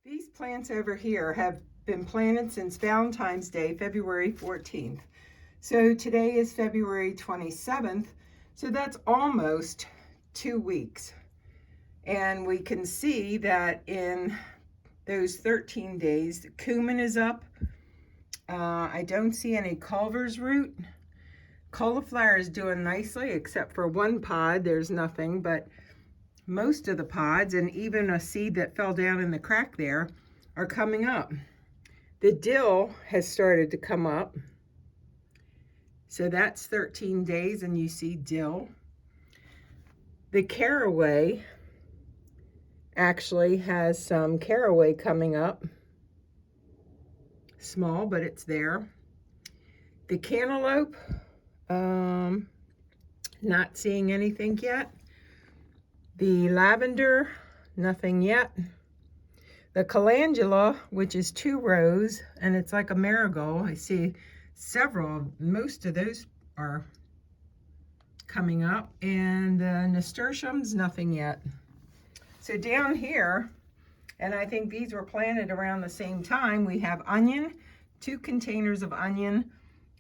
These plants over here have been planted since Valentine's Day, February 14th. So today is February 27th, so that's almost 2 weeks. And we can see that in those 13 days, the cumin is up. I don't see any Culver's root. Cauliflower is doing nicely, except for one pod, there's nothing, but most of the pods, and even a seed that fell down in the crack there, are coming up. The dill has started to come up. So that's 13 days, and you see dill. The caraway actually has some caraway coming up. Small, but it's there. The cantaloupe, not seeing anything yet. The lavender, nothing yet. The calendula, which is 2 rows, and it's like a marigold. I see several, most of those are coming up. And the nasturtiums, nothing yet. So down here, and I think these were planted around the same time, we have onion, 2 containers of onion,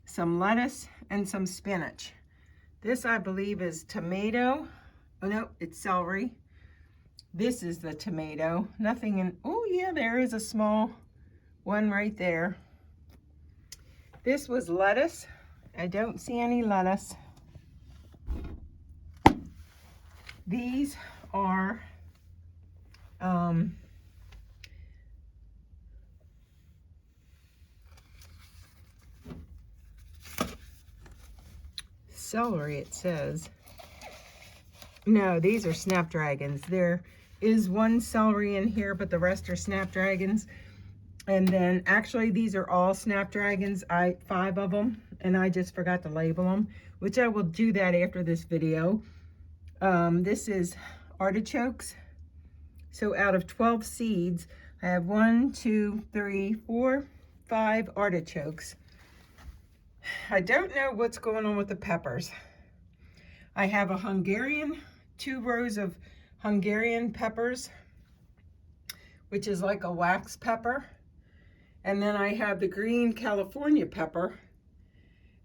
some lettuce, and some spinach. This, I believe, is tomato. Oh no, it's celery. This is the tomato. Nothing in, oh yeah, there is a small one right there. This was lettuce. I don't see any lettuce. These are celery, it says. No, these are snapdragons. There is one celery in here, but the rest are snapdragons. And then actually these are all snapdragons, 5 of them, and I just forgot to label them, which I will do that after this video. This is artichokes. So out of 12 seeds, I have 1, 2, 3, 4, 5 artichokes. I don't know what's going on with the peppers. I have a Hungarian, 2 rows of Hungarian peppers, which is like a wax pepper. And then I have the green California pepper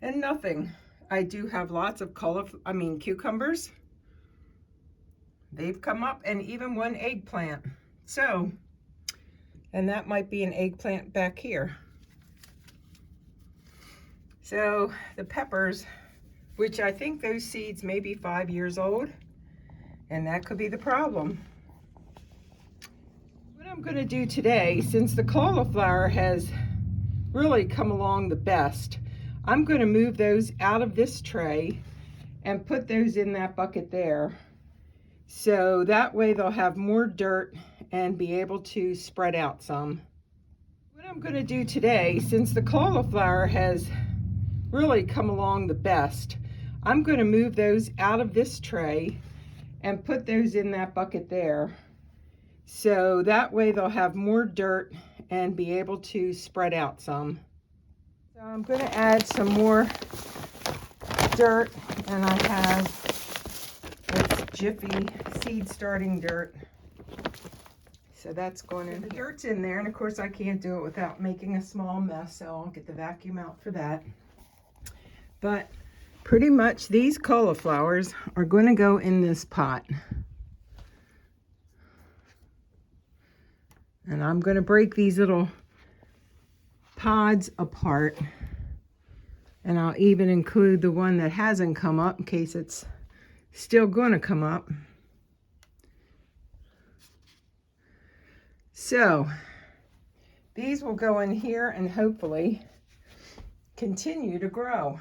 and nothing. I do have lots of cucumbers. They've come up, and even one eggplant. So, and that might be an eggplant back here. So the peppers, which I think those seeds may be 5 years old, and that could be the problem. What I'm going to do today, since the cauliflower has really come along the best, I'm going to move those out of this tray and put those in that bucket there. So that way they'll have more dirt and be able to spread out some. What I'm going to do today, since the cauliflower has really come along the best, I'm going to move those out of this tray and put those in that bucket there. So that way they'll have more dirt and be able to spread out some. So I'm going to add some more dirt, and I have this Jiffy seed starting dirt. So that's going in. The dirt's in there, and of course I can't do it without making a small mess, so I'll get the vacuum out for that. But pretty much these cauliflowers are going to go in this pot. And I'm going to break these little pods apart. And I'll even include the one that hasn't come up in case it's still going to come up. So these will go in here and hopefully continue to grow.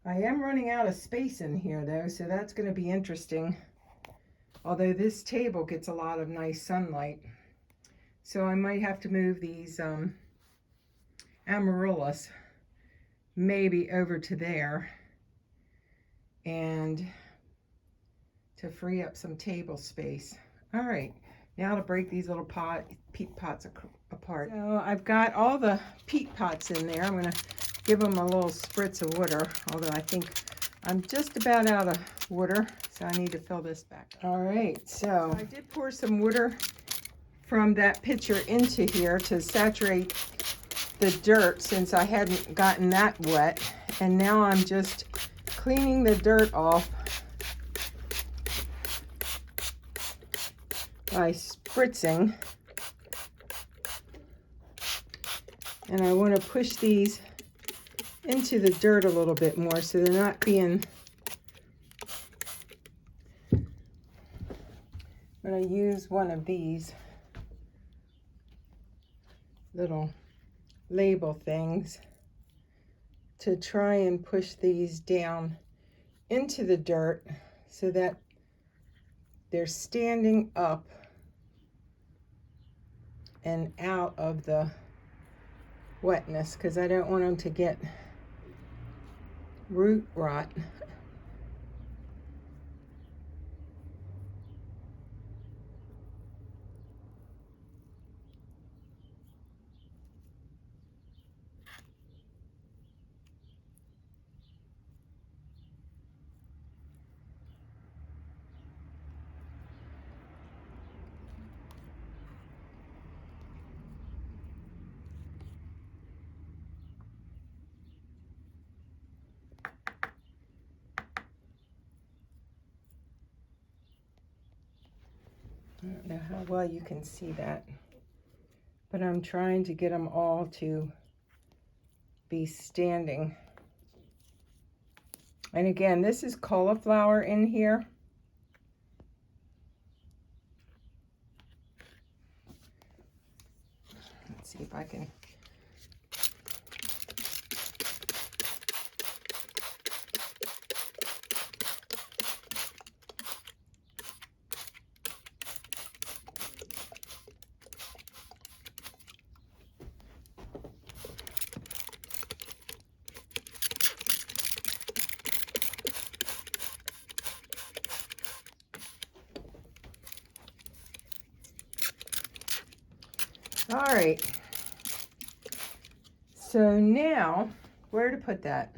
I am running out of space in here though, so that's going to be interesting. Although this table gets a lot of nice sunlight. So I might have to move these amaryllis maybe over to there, and to free up some table space. All right, now to break these little peat pots apart. So I've got all the peat pots in there. I'm going to give them a little spritz of water, although I think I'm just about out of water, so I need to fill this back. All right, so I did pour some water from that pitcher into here to saturate the dirt since I hadn't gotten that wet. And now I'm just cleaning the dirt off by spritzing. And I want to push these into the dirt a little bit more so they're not being... I'm going to use one of these little label things to try and push these down into the dirt so that they're standing up and out of the wetness, because I don't want them to get root rot. I don't know how well you can see that, but I'm trying to get them all to be standing. And again, this is cauliflower in here. Let's see if I can... All right, so now where to put that?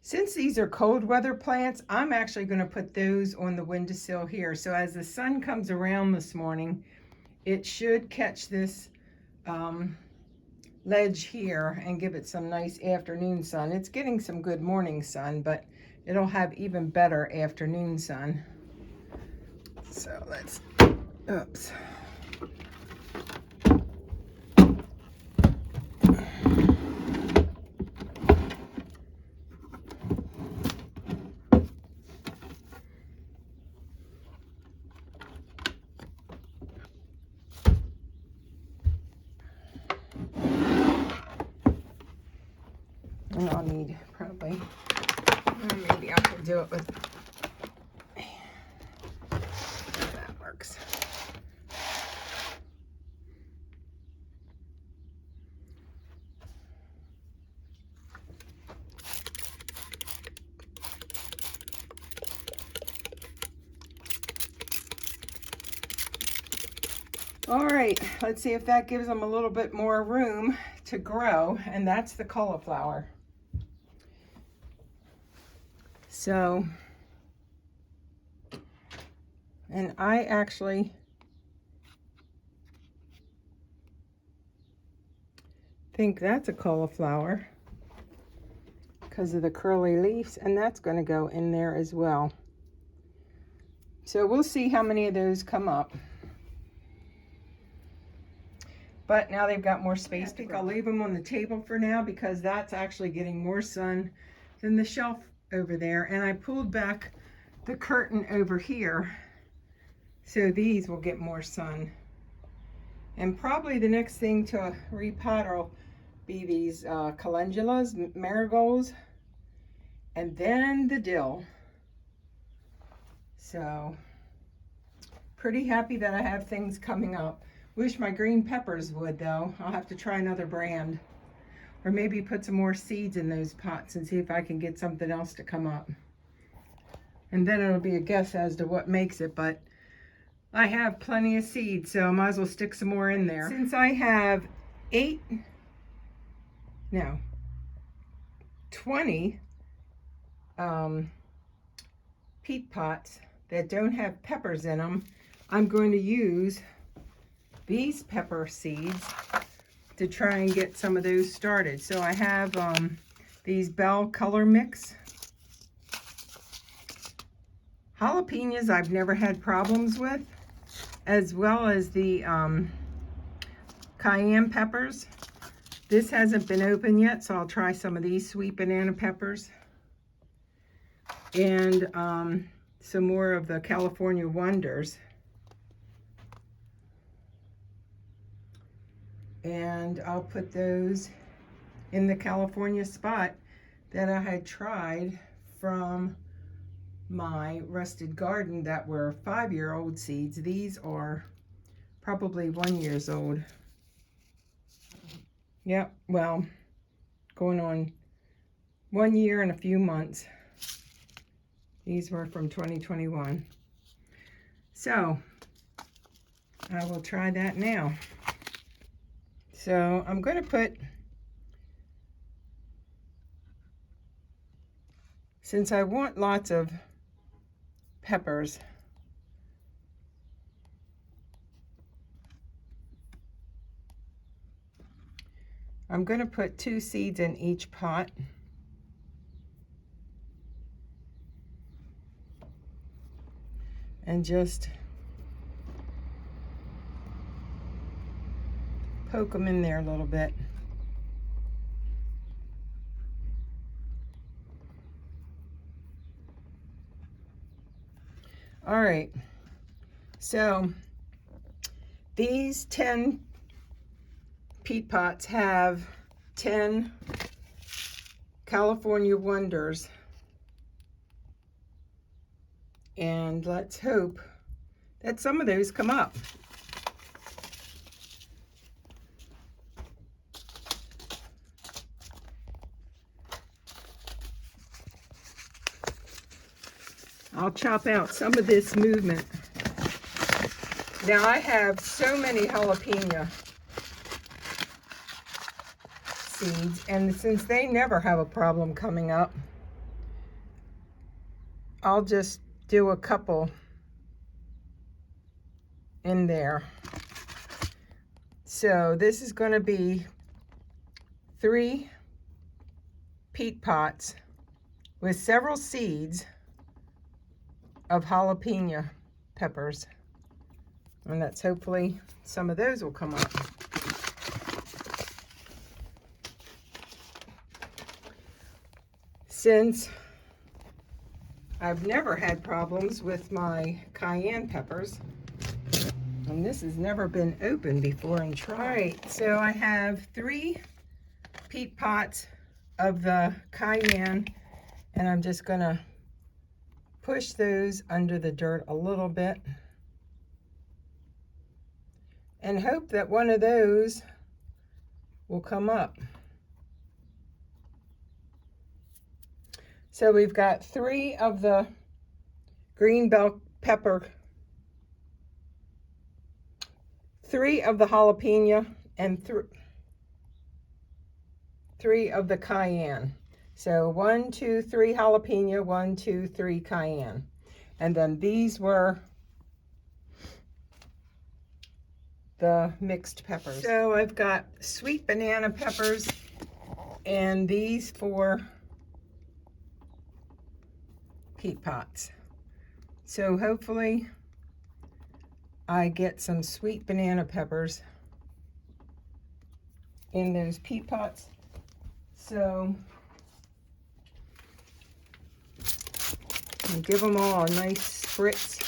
Since these are cold weather plants, I'm actually going to put those on the windowsill here. So as the sun comes around this morning, it should catch this ledge here and give it some nice afternoon sun. It's getting some good morning sun, but it'll have even better afternoon sun. So let's, oops. And I'll need probably, maybe I can do it with, that works. All right, let's see if that gives them a little bit more room to grow, and that's the cauliflower. So, and I actually think that's a cauliflower because of the curly leaves, and that's going to go in there as well. So we'll see how many of those come up. But now they've got more space. I think I'll leave them on the table for now because that's actually getting more sun than the shelf over there. And I pulled back the curtain over here so these will get more sun. And probably the next thing to repot will be these calendulas, marigolds, and then the dill. So pretty happy that I have things coming up. Wish my green peppers would though. I'll have to try another brand. Or maybe put some more seeds in those pots and see if I can get something else to come up. And then it'll be a guess as to what makes it, but I have plenty of seeds, so I might as well stick some more in there. Since I have 20 peat pots that don't have peppers in them, I'm going to use these pepper seeds to try and get some of those started. So I have these Bell Color Mix jalapenos I've never had problems with, as well as the cayenne peppers. This hasn't been open yet, so I'll try some of these sweet banana peppers. And some more of the California Wonders. And I'll put those in the California spot that I had tried from my rusted garden that were 5-year-old seeds. These are probably 1 year old. Yep, well, going on 1 year and a few months. These were from 2021. So I will try that now. So I'm going to put, since I want lots of peppers, I'm going to put 2 seeds in each pot. And just poke them in there a little bit. All right, so these 10 peat pots have 10 California Wonders. And let's hope that some of those come up. I'll chop out some of this movement. Now I have so many jalapeno seeds, and since they never have a problem coming up, I'll just do a couple in there. So this is going to be 3 peat pots with several seeds of jalapeno peppers, and that's hopefully some of those will come up. Since I've never had problems with my cayenne peppers, and this has never been opened before and tried. All right, so I have 3 peat pots of the cayenne, and I'm just gonna push those under the dirt a little bit and hope that one of those will come up. So we've got 3 of the green bell pepper, 3 of the jalapeno, and 3 of the cayenne. So 1, 2, 3 jalapeno, 1, 2, 3 cayenne. And then these were the mixed peppers. So I've got sweet banana peppers and these 4 peat pots. So hopefully I get some sweet banana peppers in those peat pots. So I'll give them all a nice spritz.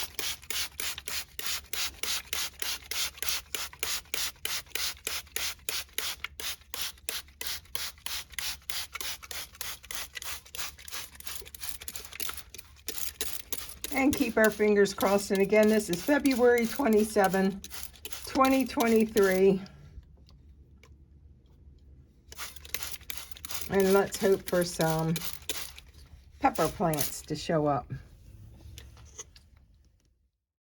And keep our fingers crossed. And again, this is February 27, 2023. And let's hope for some pepper plants to show up.